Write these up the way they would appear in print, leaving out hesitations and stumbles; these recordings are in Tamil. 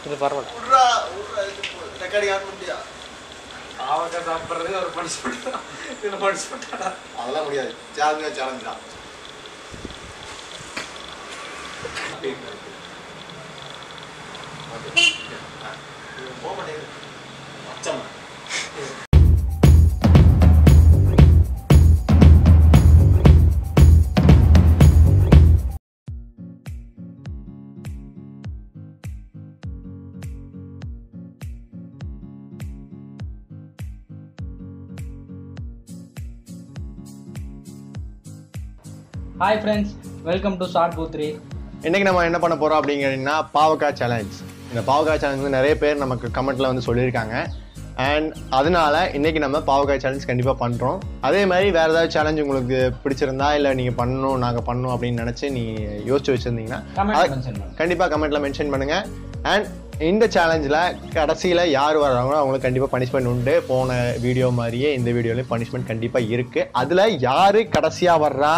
இது பரவாயில்ல. ரெக்கார்டிங் ஆன் பண்ணியா? அவங்க சாப்பிட்றது ஒரு பனிஷ்மெண்ட் தான். இதில் பனிஷ்மெண்ட்டாடா? அதெல்லாம் முடியாது. சேலஞ்ச் தான். போக மாட்டேங்குது. அச்சம்மா. Hi friends, welcome to short பூ 3. இன்னைக்கு நம்ம என்ன பண்ண போறோம் அப்படிங்கன்னா பாவக்காய் சேலஞ்ச். இந்த பாவக்காய் சேலஞ்ச் வந்து நிறைய பேர் நமக்கு கமெண்ட்ல வந்து சொல்லியிருக்காங்க. அண்ட் அதனால இன்னைக்கு நம்ம பாவக்காய் சேலஞ்ச் கண்டிப்பாக பண்ணுறோம். அதே மாதிரி வேறு ஏதாவது சேலஞ்ச் உங்களுக்கு பிடிச்சிருந்தா இல்லை நீங்கள் பண்ணணும் நாங்கள் பண்ணணும் அப்படின்னு நினச்சி நீங்கள் யோசிச்சு வச்சுருந்தீங்கன்னா கண்டிப்பாக கமெண்ட்டில் மென்ஷன் பண்ணுங்கள். அண்ட் இந்த சேலஞ்சில் கடைசியில் யார் வர்றாங்களோ அவங்களுக்கு கண்டிப்பாக பனிஷ்மெண்ட் உண்டு. போன வீடியோ மாதிரியே இந்த வீடியோலையும் பனிஷ்மெண்ட் கண்டிப்பாக இருக்குது. அதில் யார் கடைசியாக வர்றா,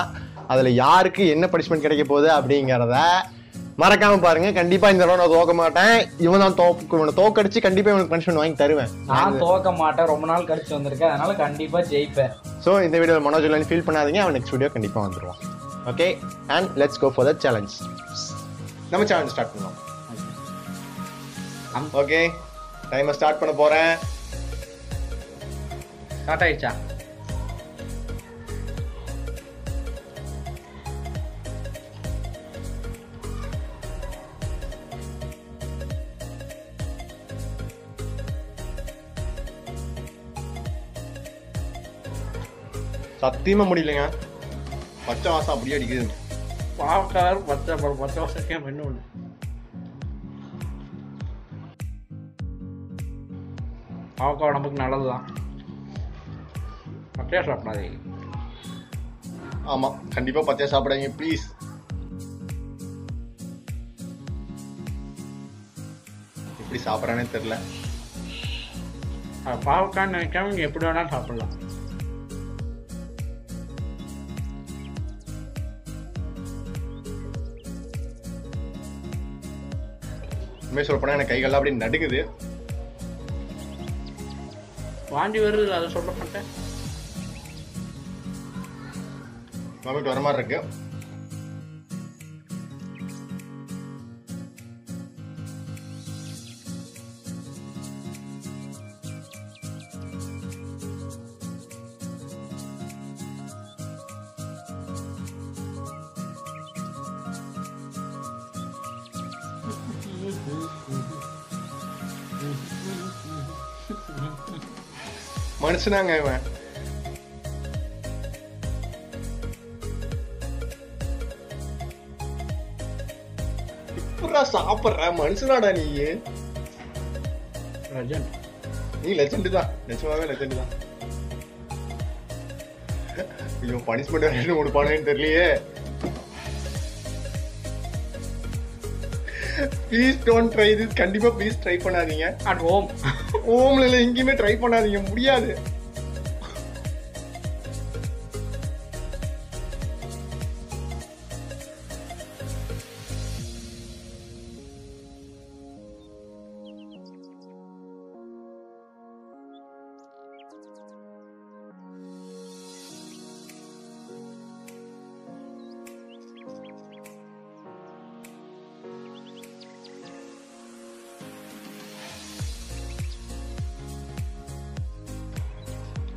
அதில் யாருக்கு என்ன பனிஷ்மெண்ட் கிடைக்க போகுது அப்படிங்கிறத மறக்காம பாருங்க. கண்டிப்பா இந்த தடவை நான் தோக்க மாட்டேன். இவன் தான் தோக்கடிச்சு கண்டிப்பா இவனுக்கு பனிஷ்மெண்ட் வாங்கி தருவேன். நான் தோக்க மாட்டேன், ரொம்ப நாள் கழிச்சு வந்திருக்கேன், அதனால கண்டிப்பா ஜெயிப்பேன். ஸோ இந்த வீடியோ மனோஜ் ஃபீல் பண்ணாதீங்க, அவன் நெக்ஸ்ட் வீடியோ கண்டிப்பா வந்துடுவான். Okay, and let's go for the challenge. நம்ம சேலஞ்ச் ஸ்டார்ட் பண்ணலாம். ஓகே, டைமை ஸ்டார்ட் பண்ண போறேன். ஸ்டார்ட் ஆயிடுச்சா? சத்தியமா முடியலைங்க, பச்சை வாசம் அப்படியே அடிக்குது. பாவக்காய் பச்சை வருஷம் என்ன ஒன்று. பாவக்காய் உடம்புக்கு நல்லதுதான், பச்சையா சாப்பிடாதே. ஆமா, கண்டிப்பா பச்சையா சாப்பிடாதீங்க ப்ளீஸ். எப்படி சாப்பிட்றானே தெரியல. பாவக்காய் நினைக்காம நீங்க எப்படி வேணாலும் சாப்பிடலாம். உண்மையை சொல்ல போனா எனக்கு கைகள்லாம் அப்படி நடுங்குது. வாந்தி வருது, அதை சொல்ல மாட்டேன். வாமிட் வர மாதிரி இருக்கு. மனுஷனாங்க இவன். இப்படா சாப்பிடுற மனுஷனாடா நீ? லெஜெண்ட். நீ லெஜெண்ட் தான், நிஜமாவே லெஜெண்ட் தான். ஐயோ, பனிஷ்மெண்ட் என்ன கொடுப்பானேன்னு தெரியலையே. Please don't try this. கண்டிப்பா ப்ளீஸ் ட்ரை பண்ணாதீங்க. At home. ஹோம்ல இல்லை, எங்கேயுமே ட்ரை பண்ணாதீங்க, முடியாது.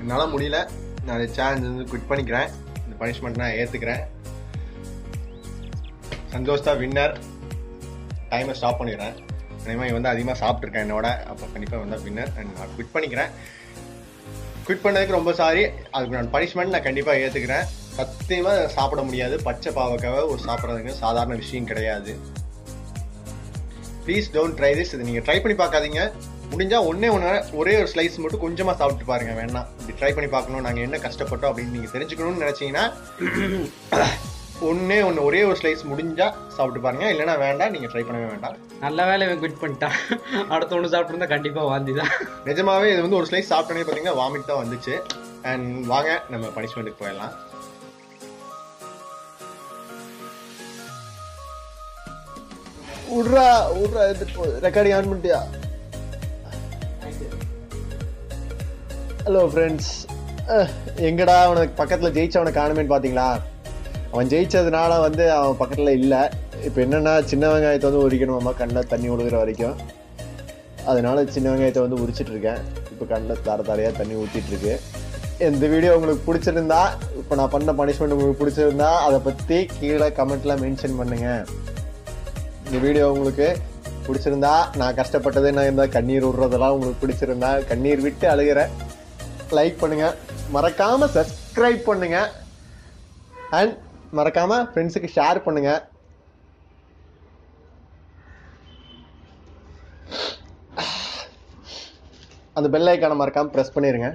என்னால் முடியல, நான் சேலஞ்ச் வந்து குவிட் பண்ணிக்கிறேன். இந்த பனிஷ்மெண்ட் நான் ஏற்றுக்கிறேன். சந்தோஷ் தான் வின்னர். டைமை ஸ்டாப் பண்ணிடுறேன். அதேமாதிரி வந்து அதிகமாக சாப்பிட்ருக்கேன் என்னோட, அப்போ கண்டிப்பாக வந்தால் வின்னர். அண்ட் நான் குவிட் பண்ணிக்கிறேன். குவிட் பண்ணதுக்கு ரொம்ப சாரி. அதுக்கு நான் பனிஷ்மெண்ட் நான் கண்டிப்பாக ஏற்றுக்கிறேன். சத்தியமாக சாப்பிட முடியாது. பச்சை பாவக்காவை ஒரு சாப்பிட்றதுக்கு சாதாரண விஷயம் கிடையாது. Please don't try this. இது நீங்கள் ட்ரை பண்ணி பார்க்காதீங்க. முடிஞ்சா ஒரே ஒரு ஸ்லைஸ் மட்டும் கொஞ்சமா சாப்பிட்டு பாருங்க. வேணா இப்படி ட்ரை பண்ணி பார்க்கணும், நாங்கள் என்ன கஷ்டப்பட்டோம் அப்படின்னு நீங்க தெரிஞ்சுக்கணும்னு நினைச்சீங்கன்னா ஒரே ஒரு ஸ்லைஸ் முடிஞ்சா சாப்பிட்டு பாருங்க. இல்லைன்னா வேண்டாம், நீங்க ட்ரை பண்ணவே வேண்டாம். நல்ல வேலை இவன் குவிட் பண்ணிட்டான். அடுத்த ஒன்று சாப்பிட்டுருந்தா கண்டிப்பா வாந்தி தான். நிஜமாவே இது வந்து ஒரு ஸ்லைஸ் சாப்பிட்டோன்னே பார்த்தீங்கன்னா வாமிட் தான் வந்துச்சு. அண்ட் வாங்க நம்ம பனிஷ்மெண்ட்டுக்கு போயிடலாம். விட்றா ரெக்கார்டிங் ஆன் பண்ணிட்டியா? ஹலோ ஃப்ரெண்ட்ஸ், எங்கடா அவனுக்கு பக்கத்தில் ஜெயிச்சவனை காணுமேன்னு பார்த்தீங்களா? அவன் ஜெயிச்சதுனால வந்து அவன் பக்கத்தில் இல்லை. இப்போ என்னென்னா சின்ன வெங்காயத்தை வந்து உரிக்கணுமாம்மா கண்ணில் தண்ணி விழுகிற வரைக்கும். அதனால சின்ன வெங்காயத்தை வந்து உரிச்சிட்டு இருக்கேன். இப்போ கண்ணில் தாரையாக தண்ணி ஊற்றிட்டு இருக்கு. இந்த வீடியோ உங்களுக்கு பிடிச்சிருந்தா, இப்போ நான் பண்ண பனிஷ்மெண்ட் உங்களுக்கு பிடிச்சிருந்தா அதை பற்றி கீழே கமெண்ட்டில் மென்ஷன் பண்ணுங்கள். இந்த வீடியோ உங்களுக்கு பிடிச்சிருந்தா, நான் கஷ்டப்பட்டது நான் இருந்தால் கண்ணீர் விடுறதெல்லாம் உங்களுக்கு பிடிச்சிருந்தா, கண்ணீர் விட்டு அழுகிறேன், லைக் பண்ணுங்கள், மறக்காமல் சப்ஸ்கிரைப் பண்ணுங்கள், அண்ட் மறக்காமல் ஃப்ரெண்ட்ஸுக்கு ஷேர் பண்ணுங்கள். அந்த பெல் ஐக்கானை மறக்காமல் ப்ரெஸ் பண்ணிடுங்க.